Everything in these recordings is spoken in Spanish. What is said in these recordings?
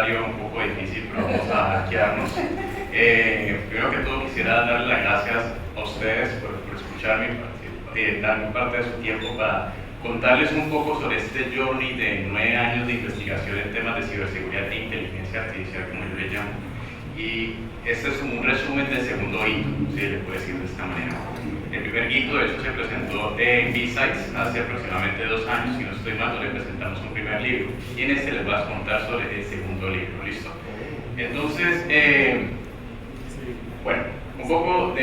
comentario un poco difícil, pero vamos a hackearnos. Primero que todo quisiera darle las gracias a ustedes por escucharme, darme parte de su tiempo para contarles un poco sobre este journey de 9 años de investigación en temas de ciberseguridad e inteligencia artificial, como yo le llamo. Y este es un resumen del segundo hito, si le puedo decir de esta manera. El primer hito, de hecho, se presentó en B-Sites hace aproximadamente 2 años, si no estoy mal, donde presentamos un primer libro. Y en este les voy a contar sobre el segundo libro, ¿listo? Entonces, bueno, un poco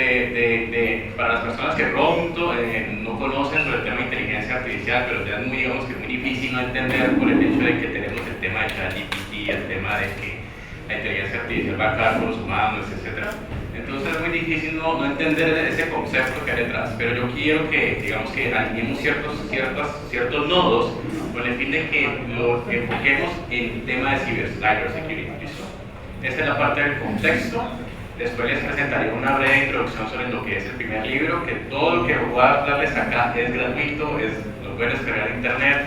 para las personas que pronto no conocen sobre el tema de inteligencia artificial, pero ya es muy, digamos que es muy difícil no entender por el hecho de que tenemos el tema de ChatGPT, el tema de que la inteligencia artificial va a acabar con los humanos, etc. Entonces es muy difícil no entender ese concepto que hay detrás, pero yo quiero que, digamos que alineemos ciertos nodos con el fin de que lo enfoquemos en el tema de cybersecurity. ¿Listo? Esta es la parte del contexto. Después les presentaré una breve introducción sobre lo que es el primer libro, que todo lo que voy a hablarles acá es gratuito, lo pueden descargar en internet,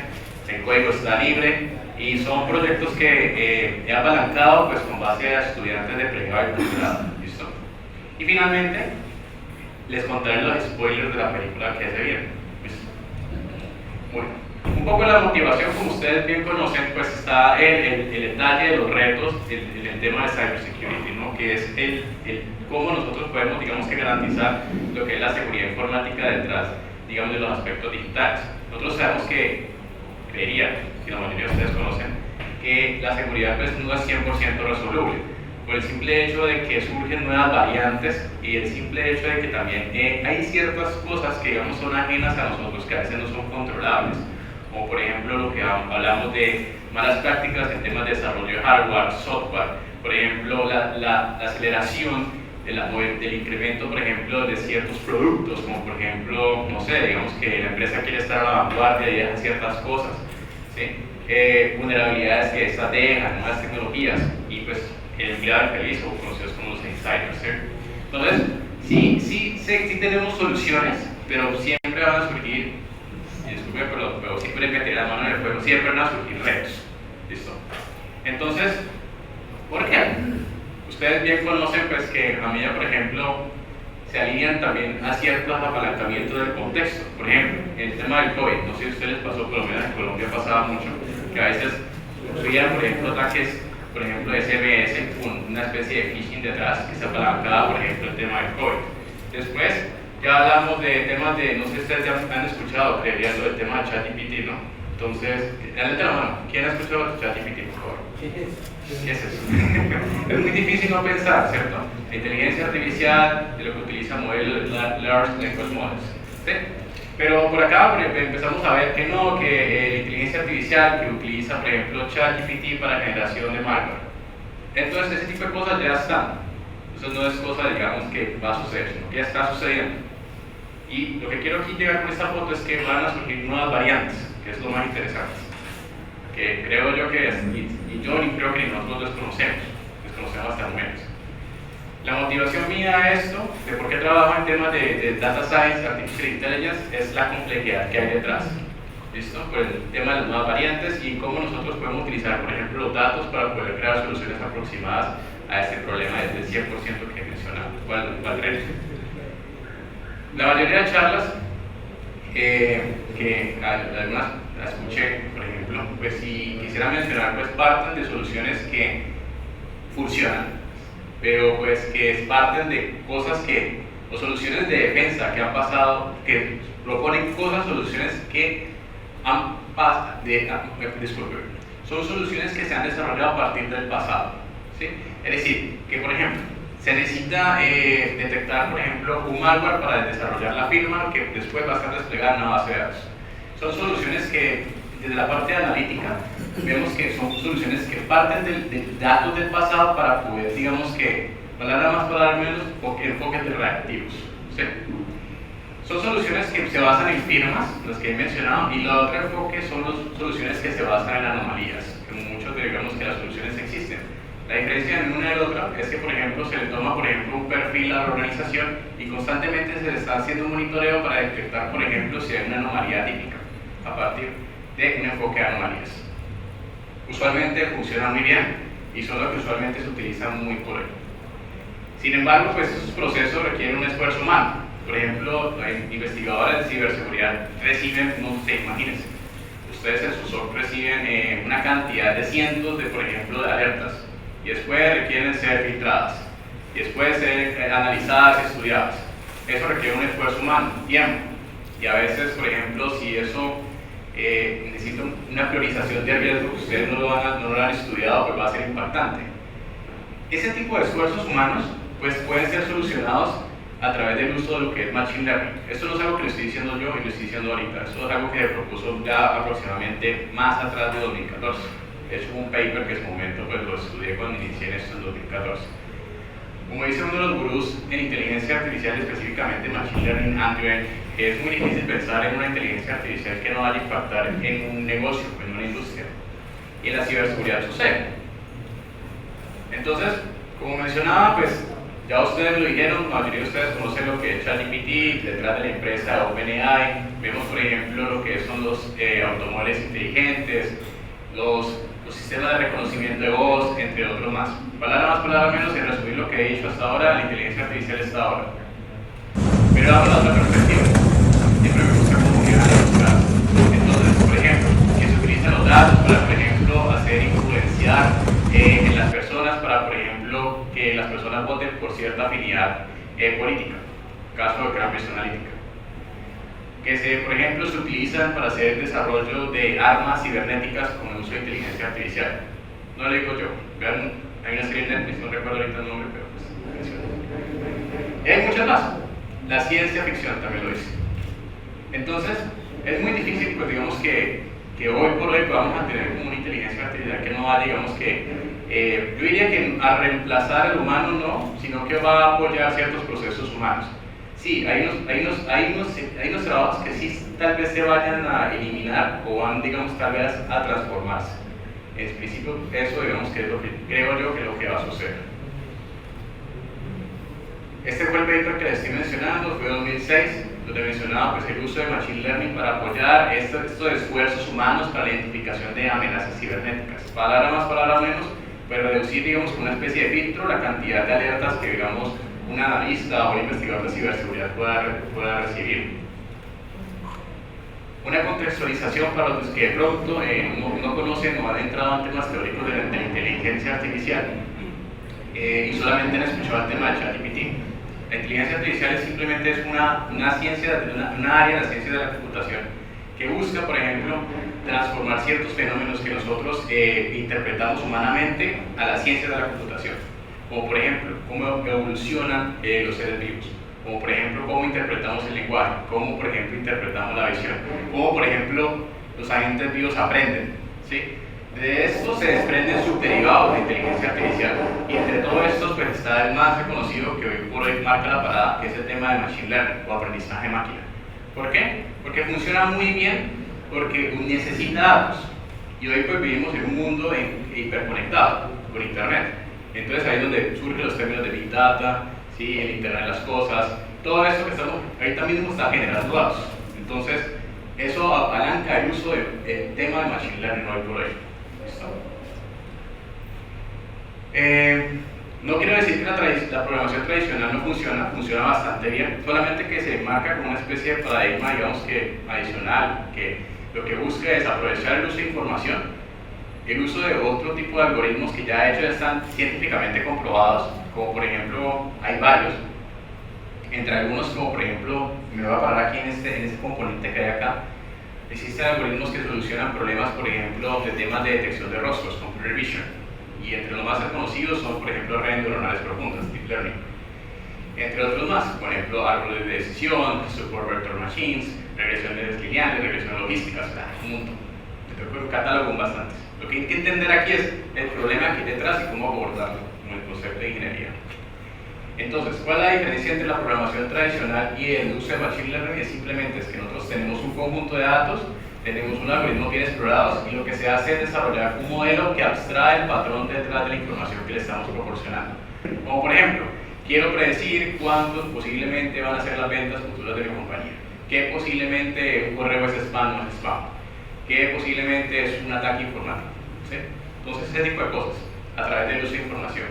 el código está libre y son proyectos que he apalancado pues, con base a estudiantes de pregrado y posgrado. ¿Listo? Y finalmente les contaré los spoilers de la película que se viene. ¿Listo? Bueno, un poco la motivación, como ustedes bien conocen, pues está el detalle de los retos, el tema de cybersecurity, ¿no? Que es el cómo nosotros podemos, digamos que garantizar lo que es la seguridad informática detrás, digamos, de los aspectos digitales. Nosotros sabemos que, creería, que la mayoría de ustedes conocen, que la seguridad pues, no es 100% resoluble, por el simple hecho de que surgen nuevas variantes y el simple hecho de que también hay ciertas cosas que, digamos, son ajenas a nosotros, que a veces no son controlables. Como por ejemplo lo que hablamos de malas prácticas en temas de desarrollo de hardware, software, por ejemplo la aceleración del incremento, por ejemplo, de ciertos productos, como por ejemplo, no sé, digamos que la empresa quiere estar a la vanguardia y deja ciertas cosas, ¿sí? Vulnerabilidades que estas dejan, nuevas tecnologías, y pues el empleado infeliz o conocidos como los insiders, ¿sí? Entonces, sí tenemos soluciones, pero siempre van a surgir, disculpen, pero siempre meter la mano en el fuego, siempre van a surgir retos. ¿Listo? Entonces, ¿por qué? Ustedes bien conocen pues, que a medida, por ejemplo, se alinean también a ciertos apalancamientos del contexto. Por ejemplo, el tema del COVID, no sé si a ustedes les pasó, por lo menos en Colombia pasaba mucho, que a veces subían, por ejemplo, ataques, por ejemplo, SMS con una especie de phishing detrás que se apalancaba, por ejemplo, el tema del COVID. Después, ya hablamos de temas de, no sé si ustedes ya han escuchado, creería, lo del tema de ChatGPT, ¿no? Entonces, dale la mano, ¿quién ha escuchado ChatGPT, por favor? ¿Qué es eso? Es muy difícil no pensar, ¿cierto? La inteligencia artificial, de lo que utiliza modelos Large Language Models, ¿sí? Pero por acá empezamos a ver que no, que la inteligencia artificial que utiliza, por ejemplo, ChatGPT para generación de malware. Entonces, ese tipo de cosas ya están. Eso no es cosa, digamos, que va a suceder, sino que ya está sucediendo. Y lo que quiero aquí llegar con esta foto es que van a surgir nuevas variantes, que es lo más interesante. Que creo yo que, y yo creo que ni nosotros desconocemos hasta el momento. La motivación mía a esto, de por qué trabajo en temas de Data Science, Artificial Intelligence, es la complejidad que hay detrás. ¿Listo? Por el tema de las nuevas variantes y cómo nosotros podemos utilizar, por ejemplo, los datos para poder crear soluciones aproximadas a este problema del 100% que he mencionado. ¿Cuál reto? La mayoría de charlas que algunas las escuché, por ejemplo, pues si quisiera mencionar, pues parten de soluciones que funcionan, pero pues que parten de cosas que, o soluciones de defensa que han pasado, que proponen soluciones que han pasado, disculpe, son soluciones que se han desarrollado a partir del pasado, ¿sí? Es decir, que por ejemplo, se necesita detectar, por ejemplo, un malware para desarrollar la firma que después va a estar desplegada en una base de datos. Son soluciones que, desde la parte analítica, vemos que son soluciones que parten de datos del pasado para poder, digamos que, palabra más, palabra menos, enfoques de reactivos, ¿sí? Son soluciones que se basan en firmas, las que he mencionado, y la otra enfoque son soluciones que se basan en anomalías, que muchos digamos que las soluciones existen. La diferencia en una y otra es que, por ejemplo, se le toma, por ejemplo, un perfil a la organización y constantemente se le está haciendo un monitoreo para detectar, por ejemplo, si hay una anomalía típica a partir de un enfoque de anomalías. Usualmente funciona muy bien y son los que usualmente se utilizan muy por ahí. Sin embargo, pues esos procesos requieren un esfuerzo humano. Por ejemplo, investigadores de ciberseguridad reciben, no sé, imagínense, ustedes en su SOC reciben una cantidad de cientos de, por ejemplo, de alertas, y después requieren ser filtradas, y después ser analizadas y estudiadas. Eso requiere un esfuerzo humano, tiempo, y a veces, por ejemplo, si eso necesita una priorización de riesgo que ustedes no lo han estudiado, pues va a ser impactante. Ese tipo de esfuerzos humanos pues pueden ser solucionados a través del uso de lo que es Machine Learning. Esto no es algo que lo estoy diciendo yo y lo estoy diciendo ahorita, esto es algo que se propuso ya aproximadamente más atrás de 2014. De hecho, hubo un paper que en su momento pues, lo estudié cuando inicié en esto en 2014. Como dice uno de los gurús en inteligencia artificial, específicamente Machine Learning, Andrew Ng, es muy difícil pensar en una inteligencia artificial que no vaya a impactar en un negocio, en una industria. Y en la ciberseguridad sucede. Entonces, como mencionaba, pues ya ustedes lo dijeron, la mayoría de ustedes conocen lo que es ChatGPT, detrás de la empresa OpenAI. Vemos, por ejemplo, lo que son los automóviles inteligentes, los sistemas de reconocimiento de voz, entre otros más. Palabra más, palabra menos, en resumir lo que he dicho hasta ahora, la inteligencia artificial está ahora. Pero vamos a la otra perspectiva. Siempre me gusta cómo quedan los datos. Entonces, por ejemplo, que se utilizan los datos para, por ejemplo, hacer influenciar en las personas, para, por ejemplo, que las personas voten por cierta afinidad política, caso de Cambridge Analytica. Que por ejemplo, se utilizan para hacer el desarrollo de armas cibernéticas con el uso de inteligencia artificial. No lo digo yo, vean, hay una serie en Netflix, no recuerdo ahorita el nombre, pero pues menciona. Y hay muchas más. La ciencia ficción también lo dice. Entonces, es muy difícil, pues digamos que hoy por hoy podamos mantener como una inteligencia artificial que no va, digamos que, yo diría que a reemplazar al humano no, sino que va a apoyar ciertos procesos humanos. Sí, hay unos trabajos que sí tal vez se vayan a eliminar o van, digamos, tal vez a transformarse. En principio, eso digamos que es lo que creo yo que es lo que va a suceder. Este fue el paper que les estoy mencionando, fue 2006, donde mencionaba pues, el uso de Machine Learning para apoyar estos esfuerzos humanos para la identificación de amenazas cibernéticas. Palabra más, palabra menos, pues reducir, digamos, con una especie de filtro la cantidad de alertas que, digamos, un analista o un investigador de ciberseguridad pueda recibir. Una contextualización para los que de pronto no conocen o han entrado en temas teóricos de la inteligencia artificial y solamente han escuchado el tema de ChatGPT. La inteligencia artificial simplemente es una ciencia, una área de la ciencia de la computación que busca, por ejemplo, transformar ciertos fenómenos que nosotros interpretamos humanamente a la ciencia de la computación. Como por ejemplo, cómo evolucionan los seres vivos, como por ejemplo, cómo interpretamos el lenguaje, cómo por ejemplo interpretamos la visión, cómo por ejemplo los agentes vivos aprenden, ¿sí? De esto se desprenden subderivados de inteligencia artificial y entre todos estos pues está el más reconocido que hoy por hoy marca la parada, que es el tema de Machine Learning o aprendizaje máquina. ¿Por qué? Porque funciona muy bien, porque necesita datos y hoy pues vivimos en un mundo hiperconectado con Internet. Entonces ahí es donde surgen los términos de Big Data, ¿sí? El Internet de las cosas, todo esto que estamos, ahorita mismo está generando datos. Entonces eso apalanca el uso del tema de Machine Learning hoy por hoy. No quiero decir que la programación tradicional no funciona, funciona bastante bien, solamente que se marca como una especie de paradigma, digamos que adicional, que lo que busca es aprovechar el uso de información, el uso de otro tipo de algoritmos que ya de hecho están científicamente comprobados, como por ejemplo, hay varios, entre algunos como por ejemplo, me voy a parar aquí en este componente que hay acá, existen algoritmos que solucionan problemas, por ejemplo, de temas de detección de rostros, computer vision, y entre los más reconocidos son, por ejemplo, redes neuronales profundas, deep learning, entre otros más, por ejemplo, árboles de decisión, support vector machines, regresiones lineales, regresiones logísticas, un montón. Un catálogo con bastantes. Lo que hay que entender aquí es el problema que hay detrás y cómo abordarlo, como el concepto de ingeniería. Entonces, ¿cuál es la diferencia entre la programación tradicional y el uso de Machine Learning? Es simplemente que nosotros tenemos un conjunto de datos, tenemos un algoritmo bien explorados y lo que se hace es desarrollar un modelo que abstrae el patrón detrás de la información que le estamos proporcionando. Como por ejemplo, quiero predecir cuántos posiblemente van a ser las ventas futuras de mi compañía, qué posiblemente un correo es spam o no es spam, que posiblemente es un ataque informático, ¿sí? Entonces ese tipo de cosas. a través del uso de información.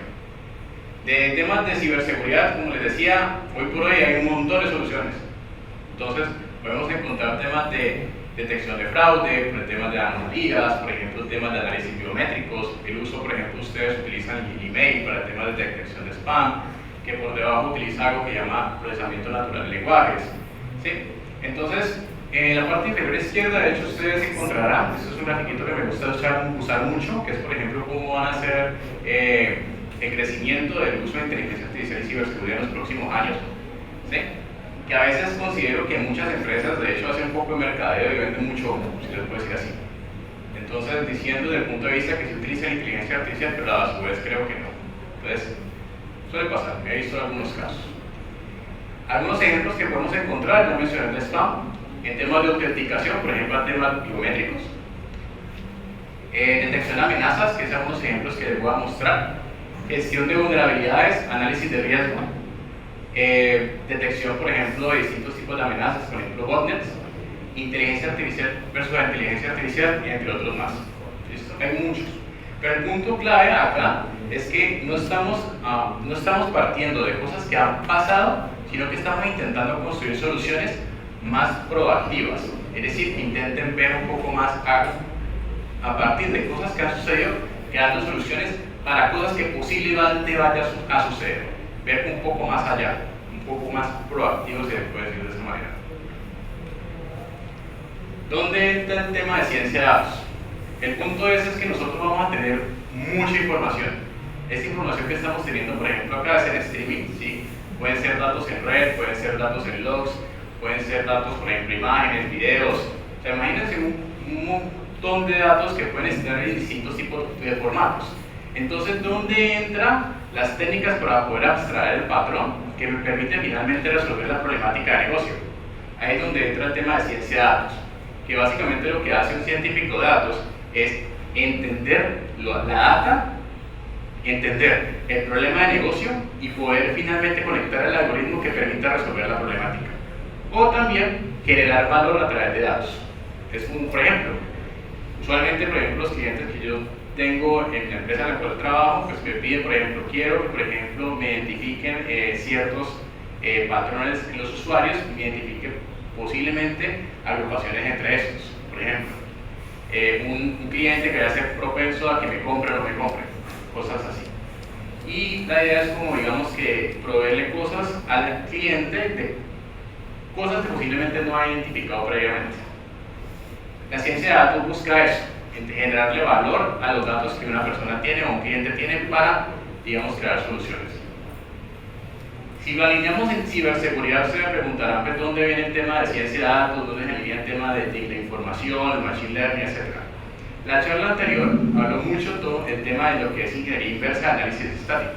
De temas de ciberseguridad, como les decía, hoy por hoy hay un montón de soluciones. Entonces, podemos encontrar temas de detección de fraude, temas de anomalías, por ejemplo, temas de análisis biométricos, el uso, por ejemplo, ustedes utilizan el email para temas de detección de spam, que por debajo utiliza algo que llama procesamiento natural de lenguajes. ¿Sí? Entonces, en la parte inferior izquierda, de hecho, ustedes encontrarán, esto es un grafiquito que me gusta usar mucho, que es, por ejemplo, cómo van a ser el crecimiento del uso de inteligencia artificial y ciberseguridad en los próximos años. ¿Sí? Que a veces considero que muchas empresas, de hecho, hacen un poco de mercadeo y venden mucho humo, si les puedo decir así. Entonces, diciendo desde el punto de vista que se utiliza la inteligencia artificial, pero a su vez creo que no. Entonces, suele pasar, he visto algunos casos. Algunos ejemplos que podemos encontrar, ya mencioné el spam, en temas de autenticación, por ejemplo, en temas biométricos. Detección de amenazas, que son algunos ejemplos que les voy a mostrar. Gestión de vulnerabilidades, análisis de riesgo. Detección, por ejemplo, de distintos tipos de amenazas, por ejemplo, botnets, inteligencia artificial versus la inteligencia artificial, y entre otros más. ¿Listo? Hay muchos. Pero el punto clave acá es que no estamos partiendo de cosas que han pasado, sino que estamos intentando construir soluciones más proactivas. Es decir, que intenten ver un poco más a partir de cosas que han sucedido, creando soluciones para cosas que posiblemente vayan a suceder. Ver un poco más allá, un poco más proactivo, se puede decir de esa manera. ¿Dónde entra el tema de ciencia de datos? El punto es que nosotros vamos a tener mucha información. Esta información que estamos teniendo, por ejemplo, acá es en streaming, ¿sí? Pueden ser datos en red, pueden ser datos en logs, pueden ser datos, por ejemplo, imágenes, videos. O sea, imagínense un montón de datos que pueden estar en distintos tipos de formatos. Entonces, ¿dónde entran las técnicas para poder abstraer el patrón que me permite finalmente resolver la problemática de negocio? Ahí es donde entra el tema de ciencia de datos, que básicamente lo que hace un científico de datos es entender la data, entender el problema de negocio y poder finalmente conectar el algoritmo que permita resolver la problemática. O también generar valor a través de datos. Es como, por ejemplo, usualmente, por ejemplo, los clientes que yo tengo en la empresa en la cual trabajo, pues me piden, por ejemplo, quiero que, por ejemplo, me identifiquen ciertos patrones en los usuarios y me identifiquen posiblemente agrupaciones entre estos. Por ejemplo, un cliente que vaya a ser propenso a que me compre o no me compre, cosas así. Y la idea es como, digamos, que proveerle cosas al cliente de cosas que posiblemente no ha identificado previamente. La ciencia de datos busca eso, generarle valor a los datos que una persona tiene o un cliente tiene para, digamos, crear soluciones. Si lo alineamos en ciberseguridad, se me preguntarán pues, dónde viene el tema de ciencia de datos, dónde se alinea el tema de la información, el machine learning, etc. La charla anterior habló mucho todo el tema de lo que es ingeniería inversa de análisis estático.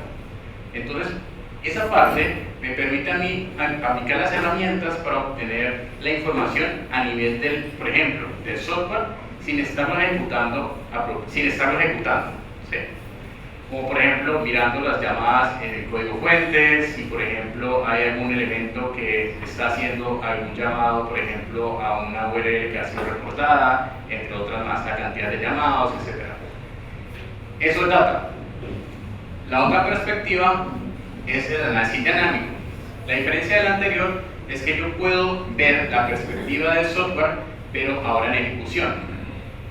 Entonces, esa parte me permite a mí aplicar las herramientas para obtener la información a nivel del, por ejemplo, del software sin estarlo ejecutando. ¿Sí? Como por ejemplo mirando las llamadas en el código fuente, si por ejemplo hay algún elemento que está haciendo algún llamado, por ejemplo, a una URL que ha sido reportada, entre otras más la cantidad de llamados, etc. Eso es data. La otra perspectiva es el análisis dinámico. La diferencia del anterior es que yo puedo ver la perspectiva del software, pero ahora en ejecución.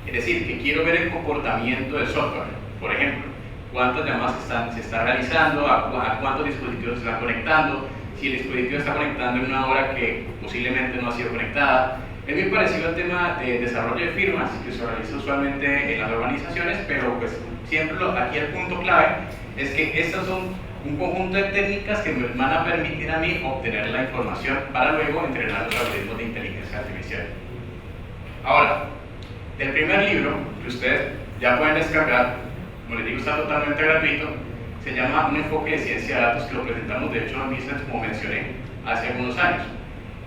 Es decir, que quiero ver el comportamiento del software. Por ejemplo, cuántas llamadas se están realizando, a cuántos dispositivos se están conectando, si el dispositivo está conectando en una hora que posiblemente no ha sido conectada. Es muy parecido al tema de desarrollo de firmas, que se realiza usualmente en las organizaciones, pero pues siempre aquí el punto clave es que estas son un conjunto de técnicas que me van a permitir a mí obtener la información para luego entrenar los algoritmos de inteligencia artificial. Ahora, del primer libro, que ustedes ya pueden descargar, como les digo, está totalmente gratuito, se llama Un enfoque de ciencia de datos, que lo presentamos de hecho en Business, como mencioné, hace algunos años.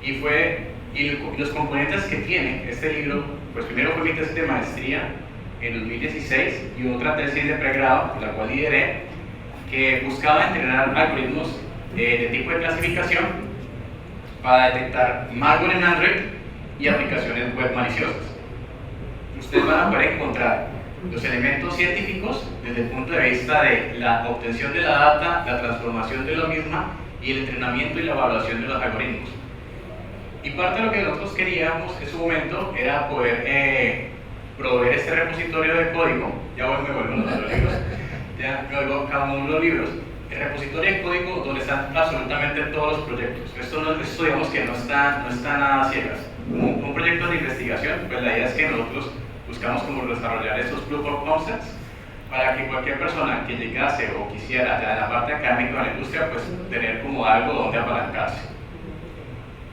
Y los componentes que tiene este libro, pues primero fue mi tesis de maestría en 2016 y otra tesis de pregrado, la cual lideré, que buscaba entrenar algoritmos de tipo de clasificación para detectar malware en Android y aplicaciones web maliciosas. Ustedes van a poder encontrar los elementos científicos desde el punto de vista de la obtención de la data, la transformación de la misma y el entrenamiento y la evaluación de los algoritmos. Y parte de lo que nosotros queríamos en su momento era poder proveer este repositorio de código. Ya hoy me vuelvo a los libros, ya me vuelvo a cada uno de los libros. El repositorio de código donde están absolutamente todos los proyectos. Esto digamos que no está nada ciegas. Un proyecto de investigación, pues la idea es que nosotros buscamos como desarrollar esos proof of concepts para que cualquier persona que llegase o quisiera ya en la parte académica de la industria, pues tener como algo donde apalancarse.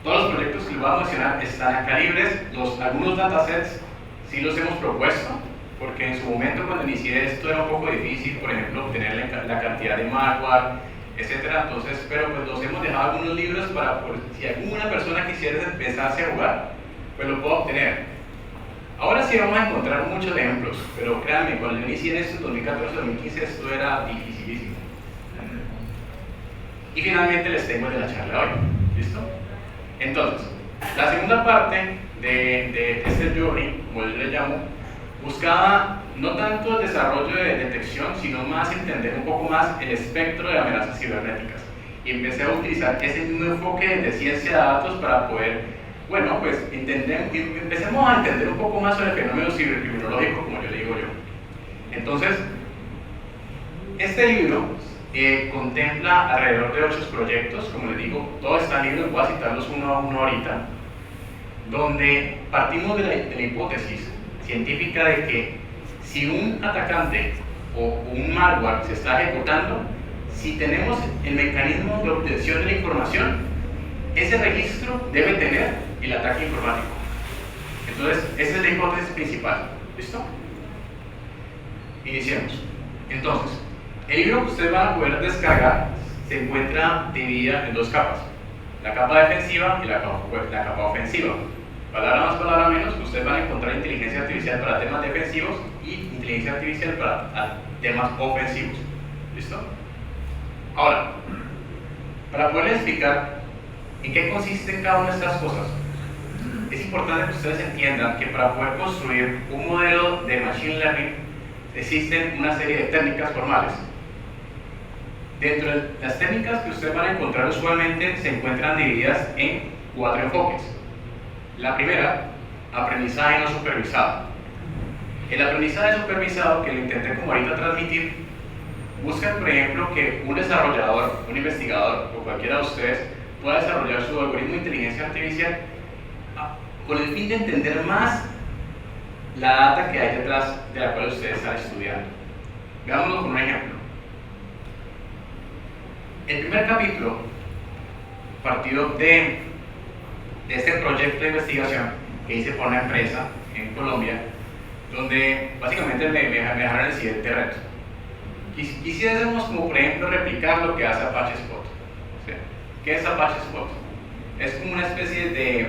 Todos los proyectos que les voy a mencionar están acá libres. Algunos datasets sí los hemos propuesto, porque en su momento cuando inicié esto era un poco difícil, por ejemplo, obtener la cantidad de malware, etcétera. Entonces, pero pues los hemos dejado algunos libros para, si alguna persona quisiera empezarse a jugar, pues lo puedo obtener. Ahora sí vamos a encontrar muchos ejemplos, pero créanme, cuando yo inicié esto en 2014-2015 esto era dificilísimo. Y finalmente les tengo el de la charla hoy, ¿listo? Entonces, la segunda parte de este journey, como yo le llamo, buscaba no tanto el desarrollo de detección, sino más entender un poco más el espectro de amenazas cibernéticas. Y empecé a utilizar ese mismo enfoque de ciencia de datos para poder, bueno, pues empecemos a entender un poco más sobre el fenómeno cibercriminológico, como yo digo yo. Entonces, este libro contempla alrededor de 8 proyectos, como les digo, todos están libres, voy a citarlos uno a uno ahorita, donde partimos de la hipótesis científica de que si un atacante o un malware se está ejecutando, si tenemos el mecanismo de obtención de la información, ese registro debe tener el ataque informático. Entonces, esa es la hipótesis principal. ¿Listo? Iniciemos. Entonces, el libro que ustedes van a poder descargar se encuentra dividida en 2 capas: la capa defensiva y la capa ofensiva. Palabra más, palabra menos, ustedes van a encontrar inteligencia artificial para temas defensivos y inteligencia artificial para temas ofensivos. ¿Listo? Ahora, para poder explicar en qué consisten cada una de estas cosas, es importante que ustedes entiendan que para poder construir un modelo de Machine Learning existen una serie de técnicas formales. Dentro de las técnicas que ustedes van a encontrar usualmente se encuentran divididas en 4 enfoques. La primera, aprendizaje no supervisado. El aprendizaje supervisado, que lo intenté como ahorita transmitir, busca, por ejemplo, que un desarrollador, un investigador o cualquiera de ustedes pueda desarrollar su algoritmo de inteligencia artificial con el fin de entender más la data que hay detrás de la cual ustedes están estudiando. Veámoslo con un ejemplo. El primer capítulo, partido de este proyecto de investigación que hice por una empresa en Colombia, donde básicamente me dejaron el siguiente reto. Quisiéramos, como por ejemplo, replicar lo que hace Apache Spot. ¿Sí? ¿Qué es Apache Spot? Es como una especie de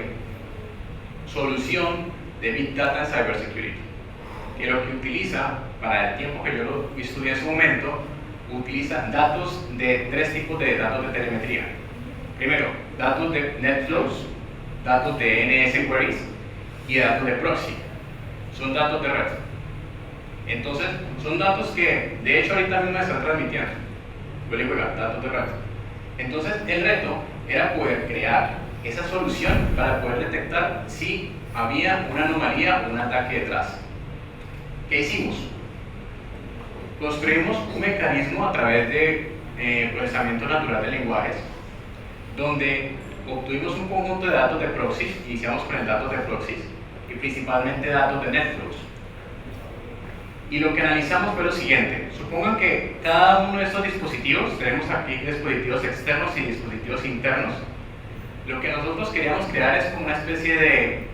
solución de Big Data en Cybersecurity, que lo que utiliza, para el tiempo que yo lo estudié en su momento, utiliza datos de 3 tipos de datos de telemetría. Primero, datos de NetFlows, datos de NS Queries y datos de proxy. Son datos de red. Entonces, son datos que de hecho ahorita mismo me están transmitiendo. Voy a jugar datos de red. Entonces, el reto era poder crear esa solución para poder detectar si había una anomalía o un ataque detrás. ¿Qué hicimos? Construimos un mecanismo a través de procesamiento natural de lenguajes, donde obtuvimos un conjunto de datos de proxies, iniciamos con el datos de proxies y principalmente datos de NetFlows. Y lo que analizamos fue lo siguiente: supongan que cada uno de estos dispositivos, tenemos aquí dispositivos externos y dispositivos internos. Lo que nosotros queríamos crear es como una especie de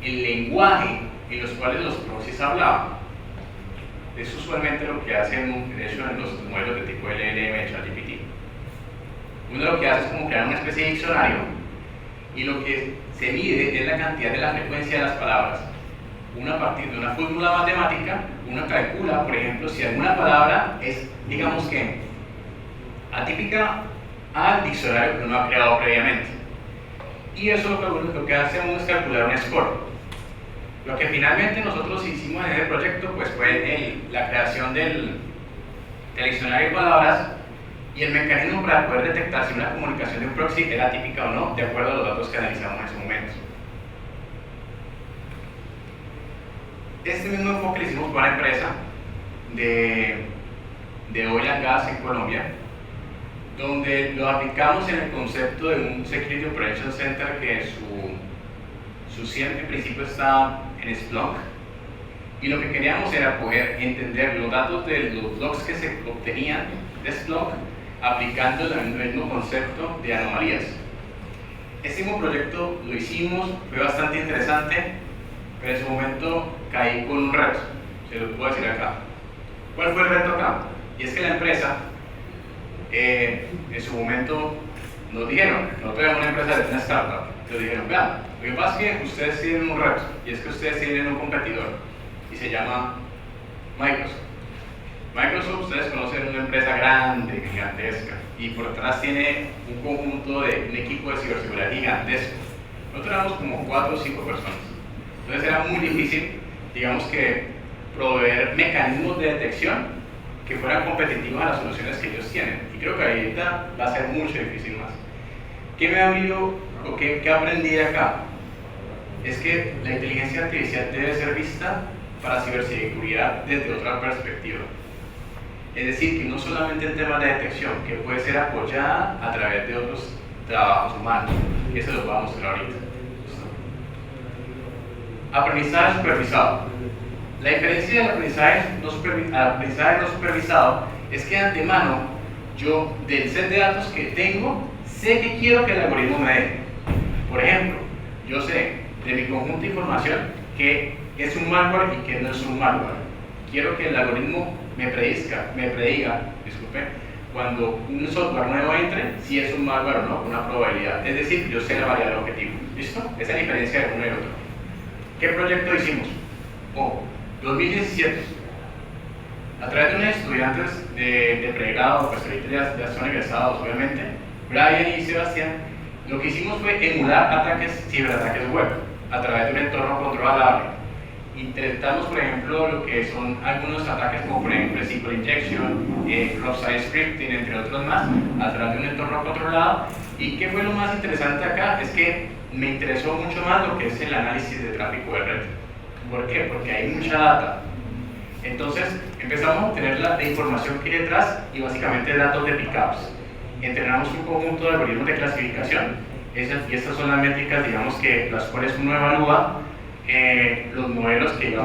el lenguaje en los cuales los proxies hablaban. Es usualmente lo que hacen, de hecho, en los modelos de tipo LLM de ChatGPT. Uno lo que hace es como crear una especie de diccionario, y lo que se mide es la cantidad de la frecuencia de las palabras. Una a partir de una fórmula matemática, uno calcula, por ejemplo, si alguna palabra es, digamos que, atípica al diccionario que uno ha creado previamente. Y eso lo que hace uno es calcular un score. Lo que finalmente nosotros hicimos en ese proyecto pues, fue la creación del diccionario de palabras y el mecanismo para poder detectar si una comunicación de un proxy era típica o no, de acuerdo a los datos que analizamos en ese momento. Este mismo enfoque lo hicimos para una empresa de oil and gas en Colombia, donde lo aplicamos en el concepto de un Security Operations Center que su CIEM en principio está en Splunk, y lo que queríamos era poder entender los datos de los logs que se obtenían de Splunk aplicando el mismo concepto de anomalías. Este mismo proyecto lo hicimos, fue bastante interesante, pero en su momento caí con un reto, se lo puedo decir acá. ¿Cuál fue el reto acá? Y es que la empresa, en su momento, nos dijeron, nosotros éramos una empresa de una startup, nos dijeron, vean, lo que pasa es que ustedes tienen un reto, y es que ustedes tienen un competidor, y se llama Microsoft. Microsoft, ustedes conocen, una empresa grande, gigantesca, y por detrás tiene un conjunto de un equipo de ciberseguridad gigantesco. Nosotros éramos como 4 o 5 personas. Entonces era muy difícil, digamos que, proveer mecanismos de detección que fueran competitivos a las soluciones que ellos tienen. Y creo que ahorita va a ser mucho difícil más. ¿Qué me abrió o qué aprendí de acá? Es que la inteligencia artificial debe ser vista para ciberseguridad desde otra perspectiva. Es decir, que no solamente en temas de detección, que puede ser apoyada a través de otros trabajos humanos, que se los voy a mostrar ahorita. Aprendizaje supervisado. La diferencia del aprendizaje no supervisado es que de antemano yo, del set de datos que tengo, sé que quiero que el algoritmo me dé. Por ejemplo, yo sé de mi conjunto de información que es un malware y que no es un malware. Quiero que el algoritmo me prediga, cuando un software nuevo entre, si es un malware o no, con una probabilidad. Es decir, yo sé la variable objetivo. ¿Listo? Esa es la diferencia de uno y otro. ¿Qué proyecto hicimos? 2017. A través de unos estudiantes de pregrado, pues ahorita ya son egresados, obviamente, Brian y Sebastián, lo que hicimos fue emular ciberataques web a través de un entorno controlable. Intentamos, por ejemplo, lo que son algunos ataques como por ejemplo SQL Injection, Cross-Site Scripting, entre otros más, a través de un entorno controlado. ¿Y qué fue lo más interesante acá? Es que me interesó mucho más lo que es el análisis de tráfico de red. ¿Por qué? Porque hay mucha data. Entonces empezamos a obtener la información que hay detrás y básicamente datos de pickups. Entrenamos un conjunto de algoritmos de clasificación y estas son las métricas, digamos, que las cuales uno evalúa los modelos que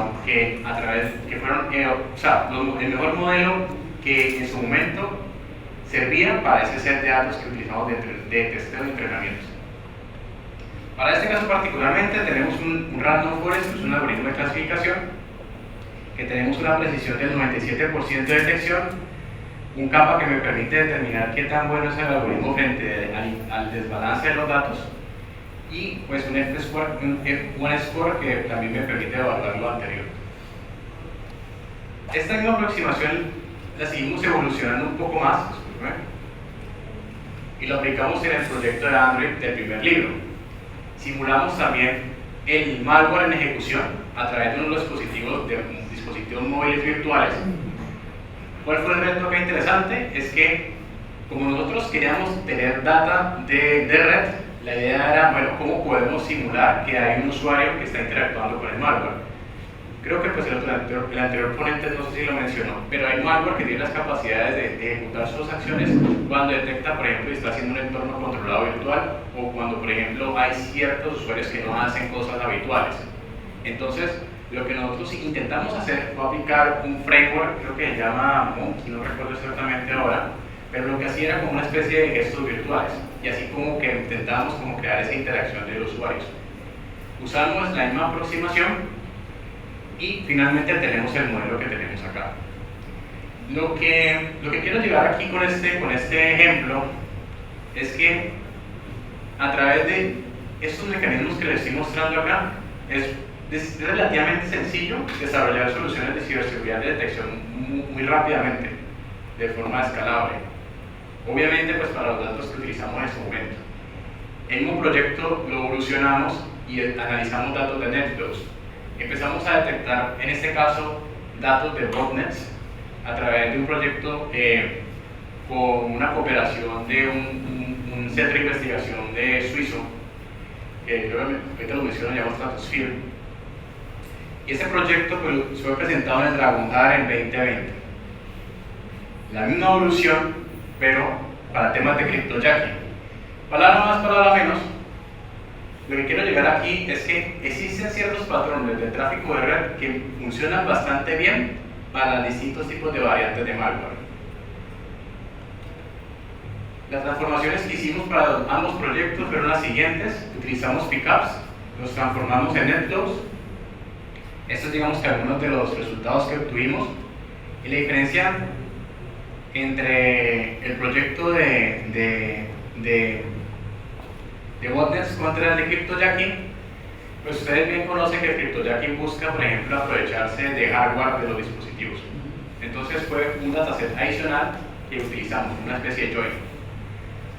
fueron, el mejor modelo que en su momento servía para ese set de datos que utilizamos de testeo de entrenamientos. Para este caso particularmente tenemos un Random Forest, que es un algoritmo de clasificación, que tenemos una precisión del 97% de detección, un capa que me permite determinar qué tan bueno es el algoritmo frente al desbalance de los datos, y pues un F1 score que también me permite evaluar lo anterior. Esta misma aproximación la seguimos evolucionando un poco más, y lo aplicamos en el proyecto de Android del primer libro. Simulamos también el malware en ejecución a través de unos dispositivos móviles virtuales. ¿Cuál fue el reto acá interesante? Es que como nosotros queríamos tener data de red, la idea era, bueno, ¿cómo podemos simular que hay un usuario que está interactuando con el malware? Creo que pues el anterior ponente no sé si lo mencionó, pero hay malware que tiene las capacidades de ejecutar sus acciones cuando detecta, por ejemplo, que está haciendo un entorno controlado virtual, o cuando, por ejemplo, hay ciertos usuarios que no hacen cosas habituales. Entonces, lo que nosotros intentamos hacer fue aplicar un framework, creo que se llama Monkey, no recuerdo exactamente ahora, pero lo que hacía era como una especie de gestos virtuales, y así como que intentábamos como crear esa interacción de los usuarios. Usamos la misma aproximación y finalmente tenemos el modelo que tenemos acá. Lo que quiero llegar aquí con este ejemplo es que a través de estos mecanismos que les estoy mostrando acá, es relativamente sencillo desarrollar soluciones de ciberseguridad de detección muy rápidamente, de forma escalable. Obviamente, pues para los datos que utilizamos en este momento. En un proyecto lo evolucionamos y analizamos datos de NetDocs. empezamos a detectar, en este caso, datos de botnets a través de un proyecto con una cooperación de un centro de investigación de suizo, que ahorita lo menciono, llamamos Stratosphere. Y ese proyecto pues, fue presentado en el Dragon Heart en 2020. La misma evolución, pero para temas de cryptojacking. Palabra más, palabra menos. Lo que quiero llegar aquí es que existen ciertos patrones de tráfico de red que funcionan bastante bien para distintos tipos de variantes de malware. Las transformaciones que hicimos para ambos proyectos fueron las siguientes. Utilizamos pickups, los transformamos en netflows. Estos digamos que algunos de los resultados que obtuvimos. Y la diferencia entre el proyecto de botnets contra el de cryptojacking, pues ustedes bien conocen que el cryptojacking busca, por ejemplo, aprovecharse de hardware de los dispositivos. Entonces fue un dataset adicional que utilizamos, una especie de join.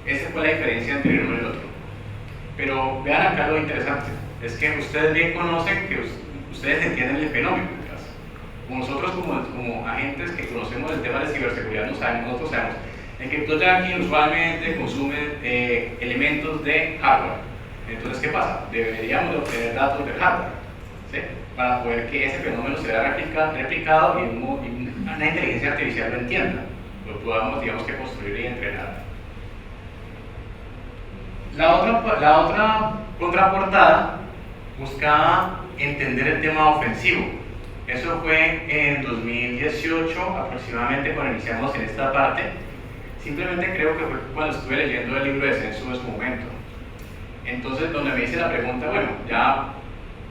Esa fue la diferencia entre uno y el otro. Pero vean acá lo interesante, es que ustedes bien conocen que ustedes entienden el fenómeno. Como nosotros como agentes que conocemos el tema de ciberseguridad, nosotros sabemos en cryptojacking usualmente consume elementos de hardware. Entonces, ¿qué pasa? Deberíamos obtener datos del hardware, ¿sí? Para poder que ese fenómeno sea replicado y una inteligencia artificial lo entienda, lo podamos, digamos, que construir y entrenar. La otra contraportada buscaba entender el tema ofensivo. Eso fue en 2018 aproximadamente cuando iniciamos en esta parte. Simplemente creo que fue cuando estuve leyendo el libro de Censo en su momento. Entonces, donde me hice la pregunta, bueno, ya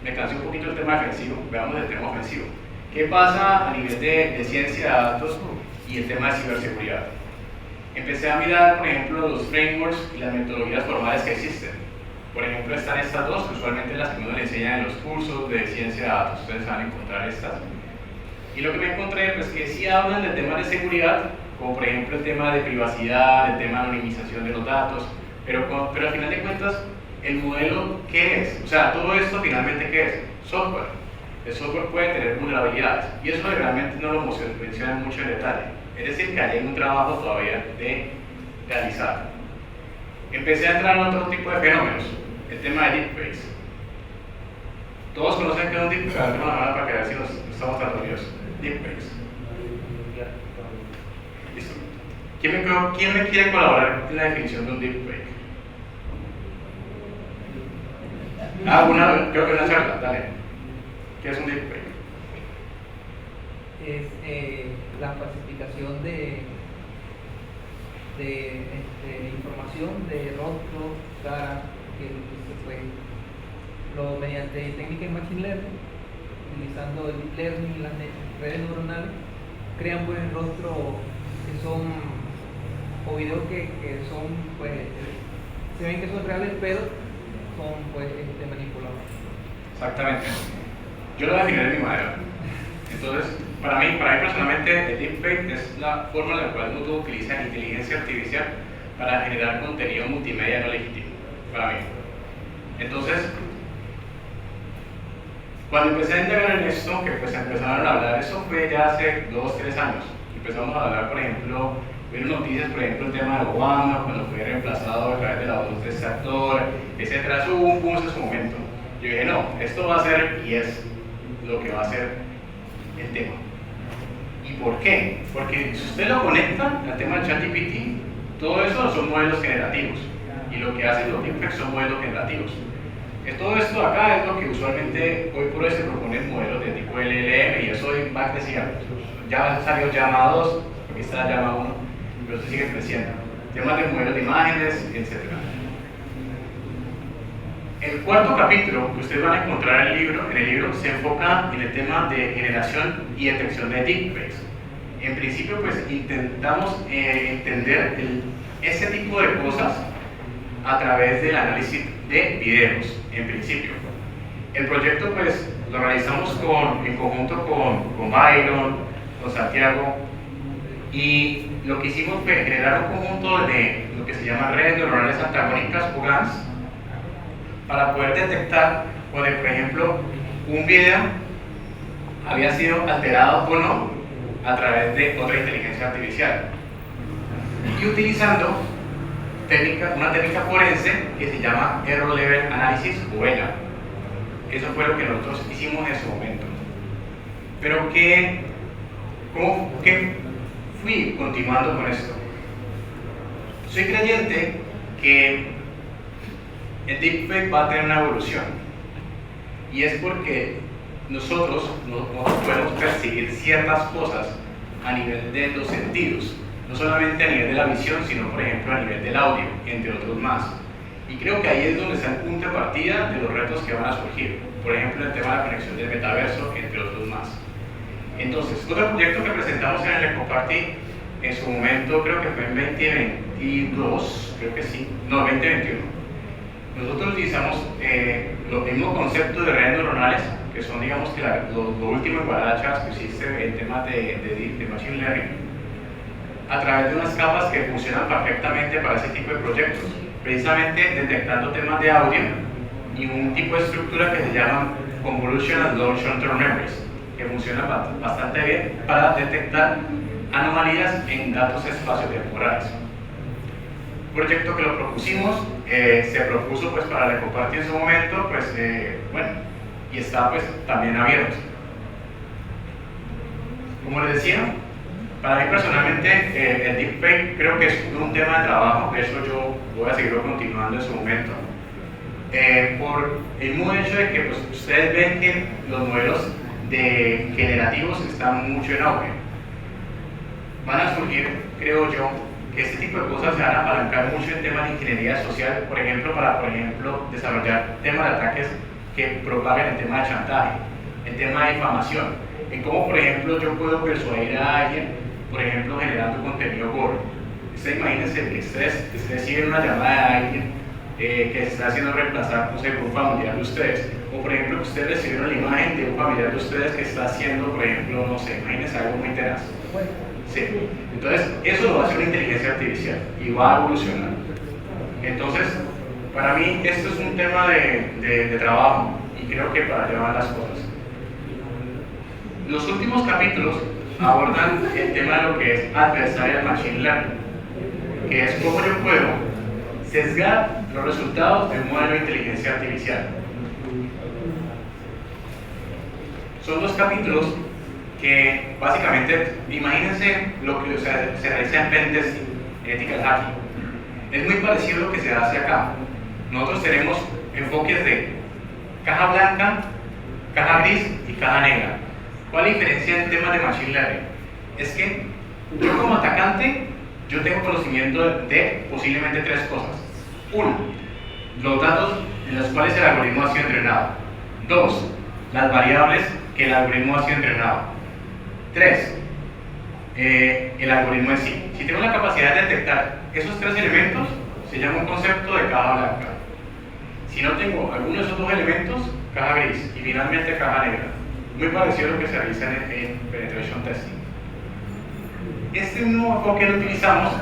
me cansé un poquito del tema defensivo, veamos el tema ofensivo. ¿Qué pasa a nivel de ciencia de datos y el tema de ciberseguridad? Empecé a mirar, por ejemplo, los frameworks y las metodologías formales que existen. Por ejemplo, están estas dos, que usualmente las que uno le enseñan en los cursos de ciencia de datos. Ustedes van a encontrar estas. Y lo que me encontré, pues que sí hablan de temas de seguridad, como por ejemplo el tema de privacidad, el tema de anonimización de los datos, pero al final de cuentas, el modelo, ¿qué es? O sea, todo esto finalmente, ¿qué es? Software. El software puede tener vulnerabilidades, y eso realmente no lo mencionan mucho en detalle. Es decir, que hay un trabajo todavía de realizar. Empecé a entrar en otro tipo de fenómenos, el tema de deepfakes. Todos conocen que es un deepfake, tengo una mano para que vean si nos estamos tan orgullosos. Deepfakes. Listo. ¿Quién me quiere colaborar en la definición de un deepfake? Creo que una charla, dale. ¿Qué es un deepfake? Es la falsificación de información de rostro, cara, que se puede, mediante técnicas de machine learning, utilizando el deep learning y las redes neuronales, crean pues rostros que son, o videos que son, pues, se ven que son reales, pero son pues manipulados. Exactamente. Yo lo definiré de mi manera. Entonces, para mí personalmente, el deepfake es la forma en la cual uno utiliza inteligencia artificial para generar contenido multimedia no legítimo, para mí. Entonces, cuando empecé a indagar en esto, que pues empezaron a hablar, eso fue ya hace 2 o 3 años. Empezamos a hablar, por ejemplo, vieron noticias, por ejemplo, el tema de Obama, cuando fue reemplazado a través de la voz de este actor, etc. Eso hubo un boom en su momento. Yo dije, no, esto va a ser, y es lo que va a ser el tema. ¿Y por qué? Porque si usted lo conecta al tema del ChatGPT, todo eso son modelos generativos. Y lo que hacen los deepfakes son modelos generativos. Todo esto acá es lo que usualmente hoy por hoy se proponen modelos de tipo LLM, y eso va a crecer. Ya salió llama 2, aquí está la llama 1, pero esto sigue creciendo. Temas de modelos de imágenes, etc. El cuarto capítulo que ustedes van a encontrar en el libro se enfoca en el tema de generación y detección de deepfakes. En principio, pues intentamos entender ese tipo de cosas a través del análisis de videos, en principio. El proyecto, pues, lo realizamos en conjunto con Byron, con Santiago, y lo que hicimos fue generar un conjunto de lo que se llama redes neuronales antagónicas o GANs, para poder detectar cuando, por ejemplo, un video había sido alterado o no a través de otra inteligencia artificial y utilizando una técnica forense que se llama Error Level Analysis o ELA. Eso fue lo que nosotros hicimos en su momento. Pero ¿qué fui continuando con esto? Soy creyente que el deepfake va a tener una evolución y es porque nosotros podemos percibir ciertas cosas a nivel de los sentidos, no solamente a nivel de la visión, sino por ejemplo a nivel del audio, entre otros más. Y creo que ahí es donde está el punto de partida de los retos que van a surgir, por ejemplo el tema de la conexión del metaverso, entre otros más. Entonces, otro proyecto que presentamos en el EcoParty en su momento, creo que fue en 2022, creo que sí, no, 2021. Nosotros utilizamos los mismos conceptos de redes neuronales, que son, digamos, que lo último en Guadalajara que existe en temas de Machine Learning, a través de unas capas que funcionan perfectamente para ese tipo de proyectos, precisamente detectando temas de audio y un tipo de estructura que se llama Convolution and Long Short-Term Memories, que funciona bastante bien para detectar anomalías en datos espaciotemporales. Un proyecto que lo propusimos, se propuso pues para el EcoParty en su momento, pues bueno, y está pues también abierto. Como les decía, para mí personalmente el deepfake creo que es un tema de trabajo, de hecho yo voy a seguirlo continuando en su momento, por el mismo hecho de que pues, ustedes ven que los modelos generativos están mucho en auge. Van a surgir, creo yo, que este tipo de cosas se van a apalancar mucho en temas de ingeniería social, por ejemplo, para desarrollar temas de ataques que propaguen el tema de chantaje, el tema de difamación, en cómo, por ejemplo, yo puedo persuadir a alguien, por ejemplo, generando contenido gore. Ustedes imagínense que ustedes reciben una llamada de alguien que se está haciendo reemplazar, no sé, por un familiar de ustedes, o por ejemplo, que ustedes recibieron la imagen de un familiar de ustedes que está haciendo, por ejemplo, no sé, imagínense algo muy tenaz. Sí. Entonces, eso lo va a hacer una inteligencia artificial y va a evolucionar. Entonces, para mí, esto es un tema de trabajo y creo que para llevar las cosas. Los últimos capítulos abordan el tema de lo que es Adversarial Machine Learning, que es cómo yo puedo sesgar los resultados de un modelo de inteligencia artificial. Son dos capítulos que básicamente, imagínense lo que se realiza en pentesting, ethical hacking. Es muy parecido a lo que se hace acá. Nosotros tenemos enfoques de caja blanca, caja gris y caja negra. ¿Cuál es la diferencia en temas de Machine Learning? Es que yo como atacante, yo tengo conocimiento de posiblemente tres cosas. Uno, los datos en los cuales el algoritmo ha sido entrenado. Dos, las variables que el algoritmo ha sido entrenado. Tres, el algoritmo en sí. Si tengo la capacidad de detectar esos tres elementos, se llama un concepto de caja blanca. Si no tengo alguno de esos dos elementos, caja gris y finalmente caja negra. Muy parecido a lo que se realiza en penetration testing. Este nuevo enfoque lo utilizamos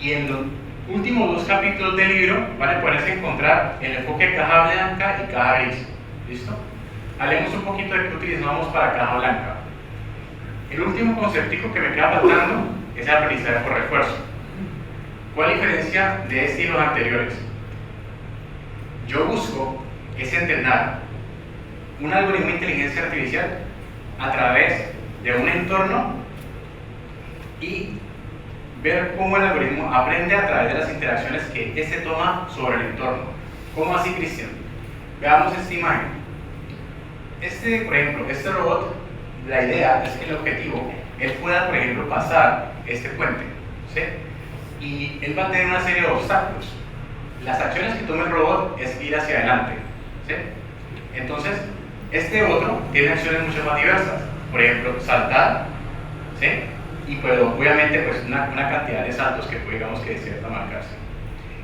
y en los últimos dos capítulos del libro van a poderse encontrar el enfoque caja blanca y caja gris. ¿Listo? Hablemos un poquito de qué utilizamos para caja blanca. El último conceptico que me queda faltando es el aprendizaje por refuerzo. ¿Cuál es la diferencia de este y los anteriores? Yo busco es entrenar un algoritmo de inteligencia artificial a través de un entorno y ver cómo el algoritmo aprende a través de las interacciones que éste toma sobre el entorno. ¿Cómo así, Cristian? Veamos esta imagen. Por ejemplo, este robot, la idea es que el objetivo, él pueda, por ejemplo, pasar este puente, ¿sí? Y él va a tener una serie de obstáculos. Las acciones que toma el robot es ir hacia adelante, ¿sí? Entonces, este otro tiene acciones mucho más diversas. Por ejemplo, saltar, ¿sí? Y pues, obviamente pues, una cantidad de saltos que puede, digamos que de cierta marcarse.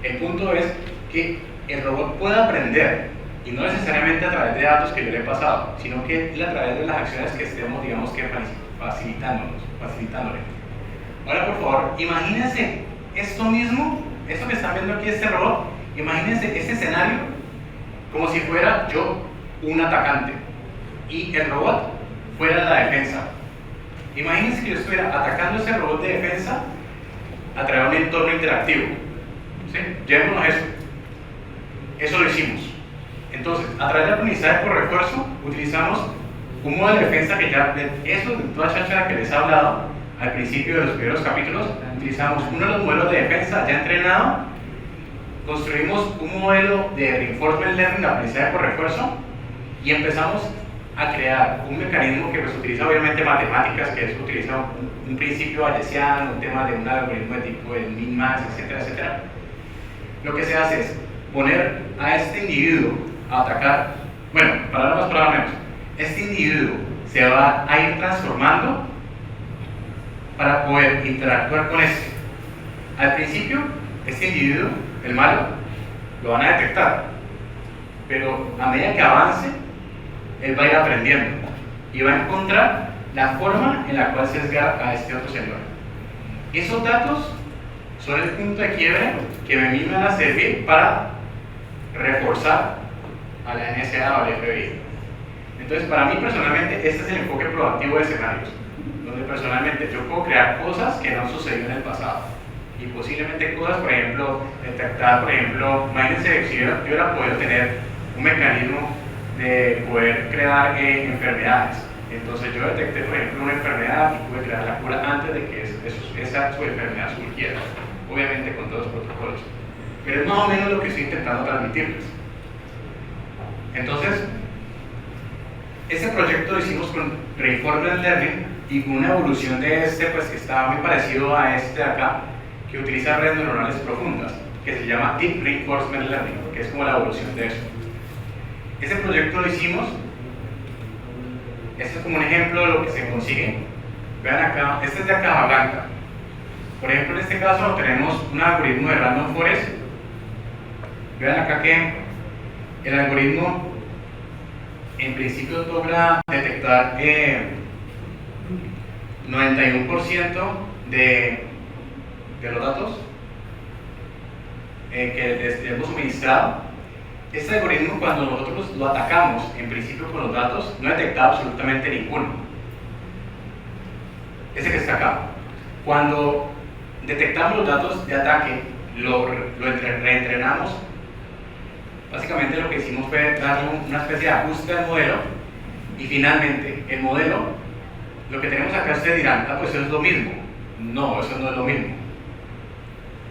El punto es que el robot pueda aprender, y no necesariamente a través de datos que yo le he pasado, sino que a través de las acciones que estemos, digamos que facilitándole. Ahora, por favor, imagínense esto mismo, esto que están viendo aquí, este robot, imagínense este escenario como si fuera yo un atacante. y el robot fuera la defensa. Imagínense que yo estuviera atacando ese robot de defensa a través de un entorno interactivo. ¿Sí? Llevémonos eso. Eso lo hicimos. Entonces, a través del aprendizaje por refuerzo, utilizamos un modelo de defensa que ya, eso de toda cháchara que les he hablado al principio de los primeros capítulos, utilizamos uno de los modelos de defensa ya entrenado, construimos un modelo de reinforcement learning, de aprendizaje por refuerzo, y empezamos a crear un mecanismo que pues, utiliza obviamente matemáticas, que es utilizar un principio bayesiano, un tema de un algoritmo de tipo de min-max, etcétera, etcétera. Lo que se hace es poner a este individuo a atacar, bueno, para más menos, este individuo se va a ir transformando para poder interactuar con este. Al principio, este individuo, el malo, lo van a detectar, pero a medida que avance, él va a ir aprendiendo y va a encontrar la forma en la cual sesgar a este otro señor. Esos datos son el punto de quiebre que a mí me van a servir para reforzar a la NSA o al FBI. Entonces, para mí personalmente, este es el enfoque proactivo de escenarios, donde personalmente yo puedo crear cosas que no han sucedido en el pasado y posiblemente cosas, por ejemplo, detectar, por ejemplo, imagínense si yo hubiera podido tener un mecanismo de poder crear enfermedades. Entonces yo detecté, por ejemplo, una enfermedad y pude crear la cura antes de que esa su enfermedad surgiera, obviamente con todos los protocolos. Pero es más o menos lo que estoy intentando transmitirles. Entonces, este proyecto lo hicimos con Reinforcement Learning y con una evolución de este, pues que estaba muy parecido a este de acá, que utiliza redes neuronales profundas, que se llama Deep Reinforcement Learning, que es como la evolución de eso. Ese proyecto lo hicimos, este es como un ejemplo de lo que se consigue. Vean acá, este es de caja blanca. Por ejemplo, en este caso tenemos un algoritmo de Random Forest. Vean acá que el algoritmo en principio logra detectar 91% de los datos que hemos suministrado. Este algoritmo, cuando nosotros lo atacamos en principio con los datos, no detecta absolutamente ninguno. Ese que está acá. Cuando detectamos los datos de ataque, lo reentrenamos. Básicamente lo que hicimos fue darle una especie de ajuste al modelo y finalmente el modelo, lo que tenemos acá, ustedes dirán, ah, pues eso es lo mismo. No, eso no es lo mismo.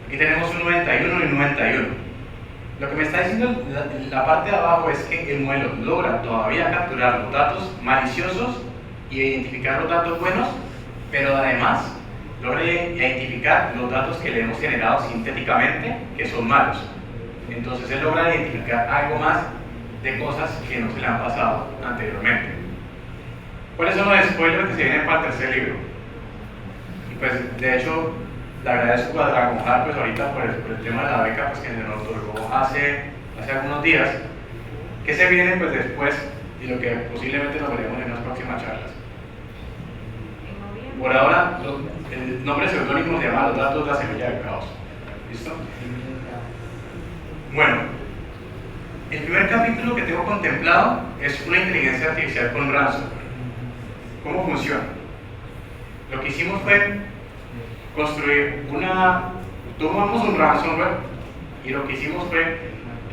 Aquí tenemos un 91 y un 91. Lo que me está diciendo la parte de abajo es que el modelo logra todavía capturar los datos maliciosos y identificar los datos buenos, pero además logra identificar los datos que le hemos generado sintéticamente que son malos. Entonces él logra identificar algo más de cosas que no se le han pasado anteriormente. ¿Cuáles son los spoilers que se vienen para el tercer libro? Y pues de hecho le agradezco a Dragonheart pues ahorita por el tema de la beca pues, que se nos otorgó hace algunos días. ¿Qué se viene pues después y lo que posiblemente nos veremos en las próximas charlas? Por ahora, el nombre seudónimo se llama Los datos de la semilla del caos. ¿Listo? Bueno, el primer capítulo que tengo contemplado es una inteligencia artificial con ransomware. ¿Cómo funciona? Lo que hicimos fue construir tomamos un ransomware y lo que hicimos fue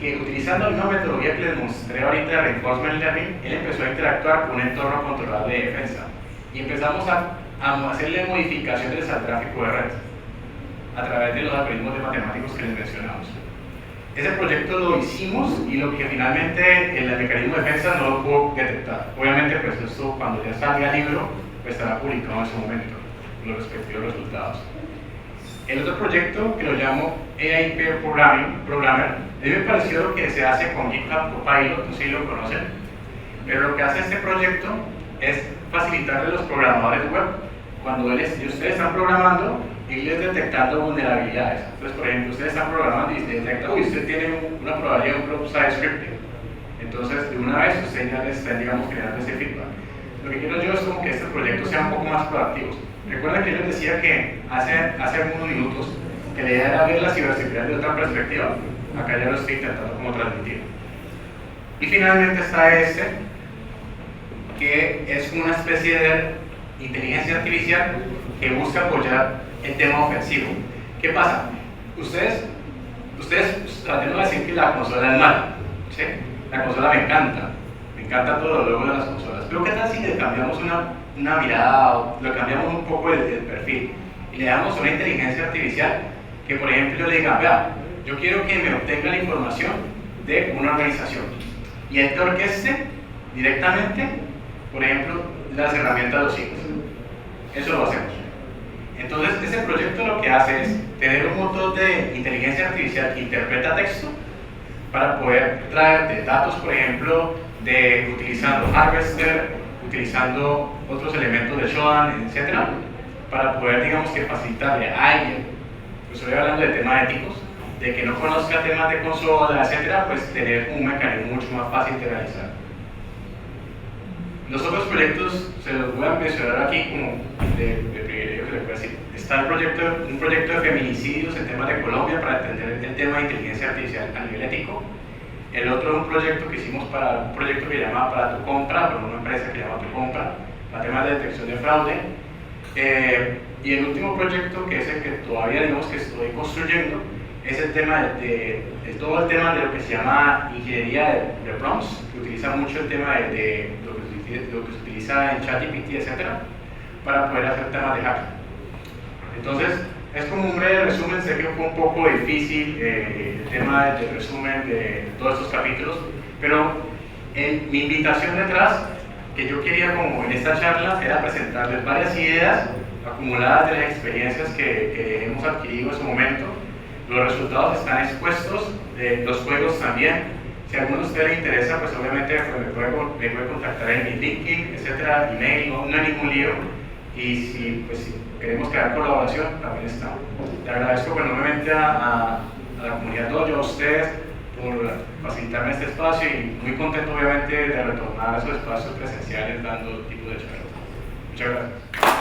que utilizando la misma metodología que les mostré ahorita de Reinforcement Learning, él empezó a interactuar con un entorno controlable de defensa y empezamos a hacerle modificaciones al tráfico de red a través de los algoritmos de matemáticos que les mencionamos. Ese proyecto lo hicimos y lo que finalmente el mecanismo de defensa no lo pudo detectar. Obviamente pues esto cuando ya salga el libro pues estará publicado en ese momento los respectivos resultados. El otro proyecto que lo llamo AI Pair Programmer, a mí me pareció lo que se hace con GitHub Copilot, no sé si lo conocen, pero lo que hace este proyecto es facilitarle a los programadores web cuando ustedes están programando irles detectando vulnerabilidades. Entonces, por ejemplo, ustedes están programando y se detecta, uy, usted tiene una probabilidad de un cross-site scripting. Entonces, de una vez, ustedes ya les están, digamos, creando ese feedback. Lo que quiero yo es como que este proyecto sea un poco más proactivo. Recuerden que yo les decía que hace algunos minutos que la idea era ver la ciberseguridad de otra perspectiva. Acá ya lo estoy intentando como transmitir. Y finalmente está este, que es una especie de inteligencia artificial que busca apoyar el tema ofensivo. ¿Qué pasa? Ustedes tratando de decir que la consola es mala, ¿sí? La consola me encanta todo lo luego de las consolas, pero ¿qué tal si le cambiamos una mirada, o le cambiamos un poco el perfil y le damos una inteligencia artificial que, por ejemplo, le diga, vea, yo quiero que me obtenga la información de una organización y él te orqueste directamente, por ejemplo, las herramientas de los hijos? Eso lo hacemos. Entonces, ese proyecto lo que hace es tener un motor de inteligencia artificial que interpreta texto para poder traerte datos, por ejemplo, utilizando Harvester, utilizando otros elementos de Shodan, etc., para poder, digamos, que facilitarle a alguien, pues estoy hablando de temas éticos, de que no conozca temas de consola, etc., pues tener un mecanismo mucho más fácil de realizar. Los otros proyectos se los voy a mencionar aquí como de privilegio que les voy a decir. Está un proyecto de feminicidios en temas de Colombia para entender el tema de inteligencia artificial a nivel ético. El otro es un proyecto que hicimos para un proyecto que se llama Para tu Compra, para una empresa que se llama Tu Compra, para temas de detección de fraude. Y el último proyecto, que es el que todavía digamos que estoy construyendo, es el tema de todo el tema de lo que se llama ingeniería de prompts, que utiliza mucho el tema de lo que se utiliza en ChatGPT, etcétera, para poder hacer temas de hacking. Entonces, es como un breve resumen, sé que fue un poco difícil el tema del resumen de todos estos capítulos, pero mi invitación detrás, que yo quería como en esta charla, era presentarles varias ideas acumuladas de las experiencias que hemos adquirido en su momento. Los resultados están expuestos, los juegos también. Si a alguno de ustedes le interesa, pues obviamente pues me puede contactar en mi LinkedIn, etcétera, email, no hay ningún lío. Y si queremos crear colaboración, también está. Le agradezco enormemente a la comunidad Dojo, a ustedes, por facilitarme este espacio y muy contento obviamente de retornar a esos espacios presenciales dando tipo de charlas. Muchas gracias.